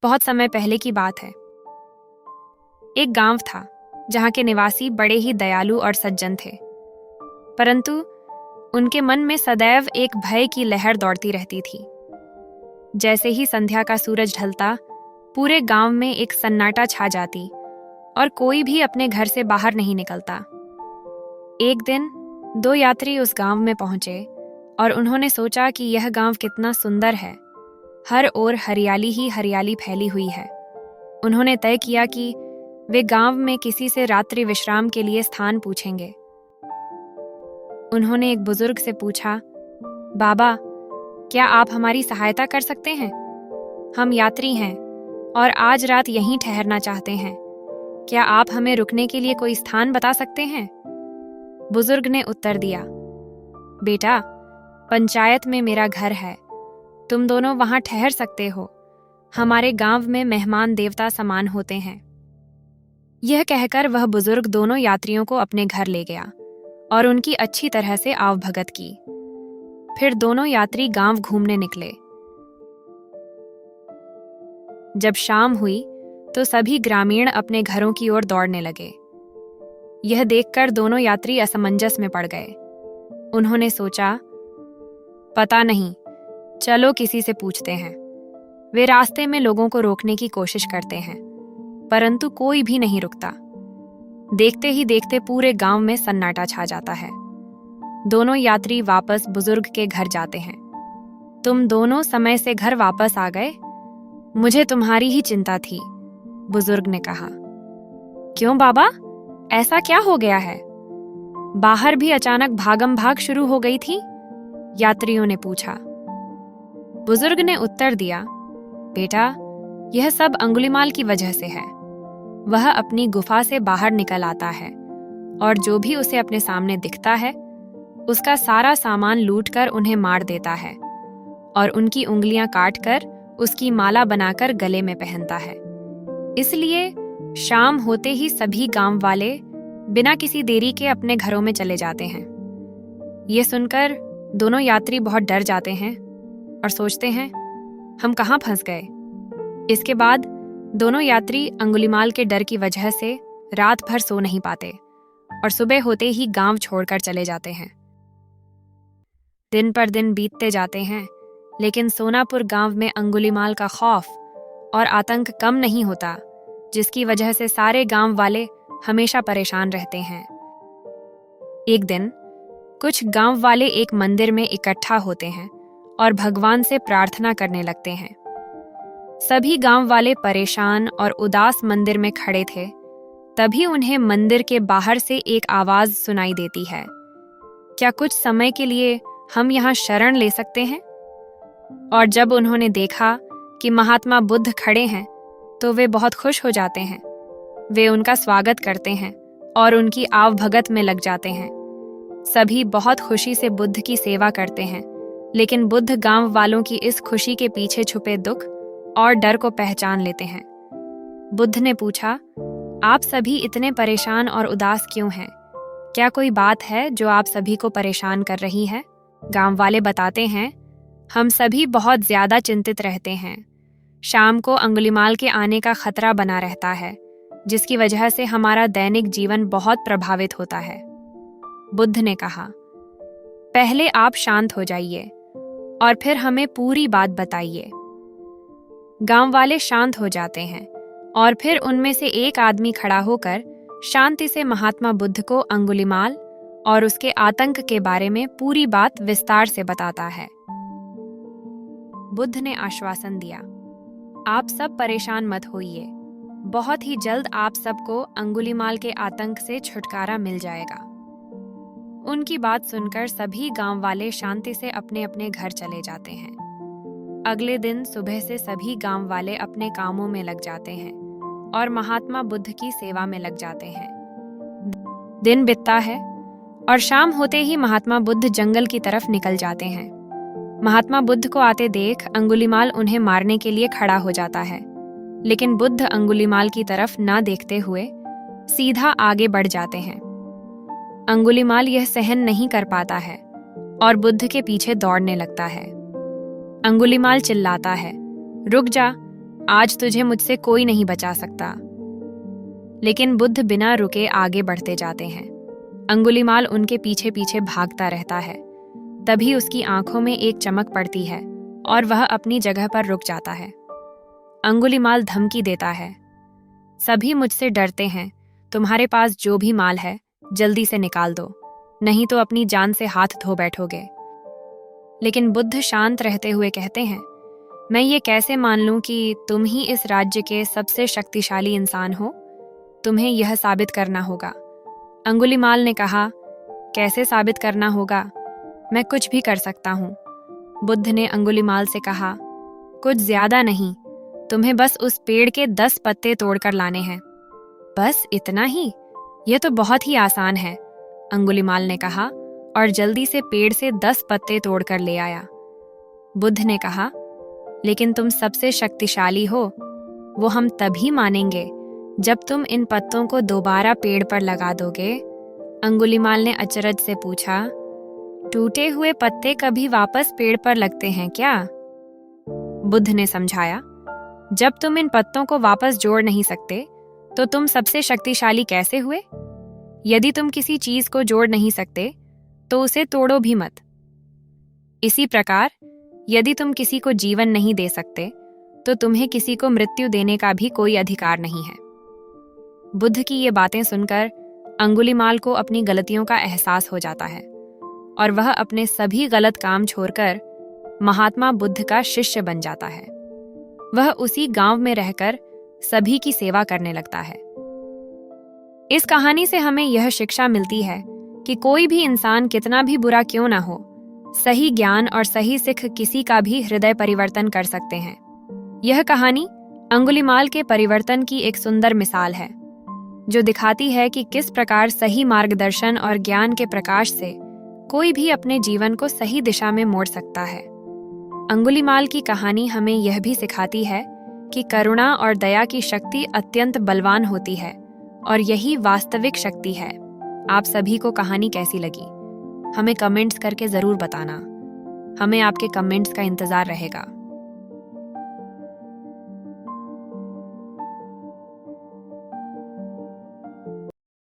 बहुत समय पहले की बात है। एक गांव था जहां के निवासी बड़े ही दयालु और सज्जन थे, परंतु उनके मन में सदैव एक भय की लहर दौड़ती रहती थी। जैसे ही संध्या का सूरज ढलता, पूरे गांव में एक सन्नाटा छा जाती और कोई भी अपने घर से बाहर नहीं निकलता। एक दिन 2 यात्री उस गांव में पहुंचे और उन्होंने सोचा कि यह गांव कितना सुंदर है। हर ओर हरियाली ही हरियाली फैली हुई है। उन्होंने तय किया कि वे गांव में किसी से रात्रि विश्राम के लिए स्थान पूछेंगे। उन्होंने एक बुजुर्ग से पूछा, बाबा, क्या आप हमारी सहायता कर सकते हैं? हम यात्री हैं और आज रात यहीं ठहरना चाहते हैं। क्या आप हमें रुकने के लिए कोई स्थान बता सकते हैं? बुजुर्ग ने उत्तर दिया, बेटा, पंचायत में मेरा घर है, तुम दोनों वहां ठहर सकते हो। हमारे गांव में मेहमान देवता समान होते हैं। यह कहकर वह बुजुर्ग दोनों यात्रियों को अपने घर ले गया और उनकी अच्छी तरह से आवभगत की। फिर दोनों यात्री गांव घूमने निकले। जब शाम हुई तो सभी ग्रामीण अपने घरों की ओर दौड़ने लगे। यह देखकर दोनों यात्री असमंजस में पड़ गए। उन्होंने सोचा, पता नहीं, चलो किसी से पूछते हैं। वे रास्ते में लोगों को रोकने की कोशिश करते हैं, परंतु कोई भी नहीं रुकता। देखते ही देखते पूरे गांव में सन्नाटा छा जाता है। दोनों यात्री वापस बुजुर्ग के घर जाते हैं। तुम दोनों समय से घर वापस आ गए, मुझे तुम्हारी ही चिंता थी, बुजुर्ग ने कहा। क्यों बाबा, ऐसा क्या हो गया है? बाहर भी अचानक भागम भाग शुरू हो गई थी, यात्रियों ने पूछा। बुजुर्ग ने उत्तर दिया, बेटा, यह सब अंगुलीमाल की वजह से है। वह अपनी गुफा से बाहर निकल आता है और जो भी उसे अपने सामने दिखता है उसका सारा सामान लूटकर उन्हें मार देता है और उनकी उंगलियां काटकर उसकी माला बनाकर गले में पहनता है। इसलिए शाम होते ही सभी गांव वाले बिना किसी देरी के अपने घरों में चले जाते हैं। ये सुनकर दोनों यात्री बहुत डर जाते हैं और सोचते हैं, हम कहाँ फंस गए। इसके बाद दोनों यात्री अंगुलीमाल के डर की वजह से रात भर सो नहीं पाते और सुबह होते ही गांव छोड़कर चले जाते हैं। दिन पर दिन बीतते जाते हैं, लेकिन सोनापुर गांव में अंगुलीमाल का खौफ और आतंक कम नहीं होता, जिसकी वजह से सारे गांव वाले हमेशा परेशान रहते हैं। एक दिन कुछ गांव वाले एक मंदिर में इकट्ठा होते हैं और भगवान से प्रार्थना करने लगते हैं। सभी गांव वाले परेशान और उदास मंदिर में खड़े थे। तभी उन्हें मंदिर के बाहर से एक आवाज सुनाई देती है, क्या कुछ समय के लिए हम यहाँ शरण ले सकते हैं? और जब उन्होंने देखा कि महात्मा बुद्ध खड़े हैं तो वे बहुत खुश हो जाते हैं। वे उनका स्वागत करते हैं और उनकी आवभगत में लग जाते हैं। सभी बहुत खुशी से बुद्ध की सेवा करते हैं, लेकिन बुद्ध गांव वालों की इस खुशी के पीछे छुपे दुख और डर को पहचान लेते हैं। बुद्ध ने पूछा, आप सभी इतने परेशान और उदास क्यों हैं? क्या कोई बात है जो आप सभी को परेशान कर रही है? गांव वाले बताते हैं, हम सभी बहुत ज्यादा चिंतित रहते हैं। शाम को अंगुलीमाल के आने का खतरा बना रहता है, जिसकी वजह से हमारा दैनिक जीवन बहुत प्रभावित होता है। बुद्ध ने कहा, पहले आप शांत हो जाइए और फिर हमें पूरी बात बताइए। गांव वाले शांत हो जाते हैं और फिर उनमें से एक आदमी खड़ा होकर शांति से महात्मा बुद्ध को अंगुलीमाल और उसके आतंक के बारे में पूरी बात विस्तार से बताता है। बुद्ध ने आश्वासन दिया, आप सब परेशान मत होइए, बहुत ही जल्द आप सबको अंगुलीमाल के आतंक से छुटकारा मिल जाएगा। उनकी बात सुनकर सभी गांव वाले शांति से अपने अपने घर चले जाते हैं। अगले दिन सुबह से सभी गांव वाले अपने कामों में लग जाते हैं और महात्मा बुद्ध की सेवा में लग जाते हैं। दिन बीतता है और शाम होते ही महात्मा बुद्ध जंगल की तरफ निकल जाते हैं। महात्मा बुद्ध को आते देख अंगुलीमाल उन्हें मारने के लिए खड़ा हो जाता है, लेकिन बुद्ध अंगुलीमाल की तरफ ना देखते हुए सीधा आगे बढ़ जाते हैं। अंगुलीमाल यह सहन नहीं कर पाता है और बुद्ध के पीछे दौड़ने लगता है। अंगुलीमाल चिल्लाता है, रुक जा, आज तुझे मुझसे कोई नहीं बचा सकता। लेकिन बुद्ध बिना रुके आगे बढ़ते जाते हैं। अंगुलीमाल उनके पीछे पीछे भागता रहता है। तभी उसकी आंखों में एक चमक पड़ती है और वह अपनी जगह पर रुक जाता है। अंगुलीमाल धमकी देता है, सभी मुझसे डरते हैं, तुम्हारे पास जो भी माल है जल्दी से निकाल दो, नहीं तो अपनी जान से हाथ धो बैठोगे। लेकिन बुद्ध शांत रहते हुए कहते हैं, मैं ये कैसे मान लूं कि तुम ही इस राज्य के सबसे शक्तिशाली इंसान हो? तुम्हें यह साबित करना होगा। अंगुलीमाल ने कहा, कैसे साबित करना होगा? मैं कुछ भी कर सकता हूँ। बुद्ध ने अंगुलीमाल से कहा, कुछ ज्यादा नहीं, तुम्हें बस उस पेड़ के 10 पत्ते तोड़कर लाने हैं। बस इतना ही? यह तो बहुत ही आसान है, अंगुलीमाल ने कहा और जल्दी से पेड़ से 10 पत्ते तोड़कर ले आया। बुद्ध ने कहा, लेकिन तुम सबसे शक्तिशाली हो, वो हम तभी मानेंगे जब तुम इन पत्तों को दोबारा पेड़ पर लगा दोगे। अंगुलीमाल ने अचरज से पूछा, टूटे हुए पत्ते कभी वापस पेड़ पर लगते हैं क्या? बुद्ध ने समझाया, जब तुम इन पत्तों को वापस जोड़ नहीं सकते तो तुम सबसे शक्तिशाली कैसे हुए? यदि तुम किसी चीज को जोड़ नहीं सकते तो उसे तोड़ो भी मत। इसी प्रकार यदि तुम किसी को जीवन नहीं दे सकते तो तुम्हें किसी को मृत्यु देने का भी कोई अधिकार नहीं है। बुद्ध की ये बातें सुनकर अंगुलीमाल को अपनी गलतियों का एहसास हो जाता है और वह अपने सभी गलत काम छोड़कर महात्मा बुद्ध का शिष्य बन जाता है। वह उसी गांव में रहकर सभी की सेवा करने लगता है। इस कहानी से हमें यह शिक्षा मिलती है कि कोई भी इंसान कितना भी बुरा क्यों ना हो, सही ज्ञान और सही सिख किसी का भी हृदय परिवर्तन कर सकते हैं। यह कहानी अंगुलीमाल के परिवर्तन की एक सुंदर मिसाल है, जो दिखाती है कि किस प्रकार सही मार्गदर्शन और ज्ञान के प्रकाश से कोई भी अपने जीवन को सही दिशा में मोड़ सकता है। अंगुलीमाल की कहानी हमें यह भी सिखाती है कि करुणा और दया की शक्ति अत्यंत बलवान होती है और यही वास्तविक शक्ति है। आप सभी को कहानी कैसी लगी? हमें कमेंट्स करके ज़रूर बताना। हमें आपके कमेंट्स का इंतज़ार रहेगा।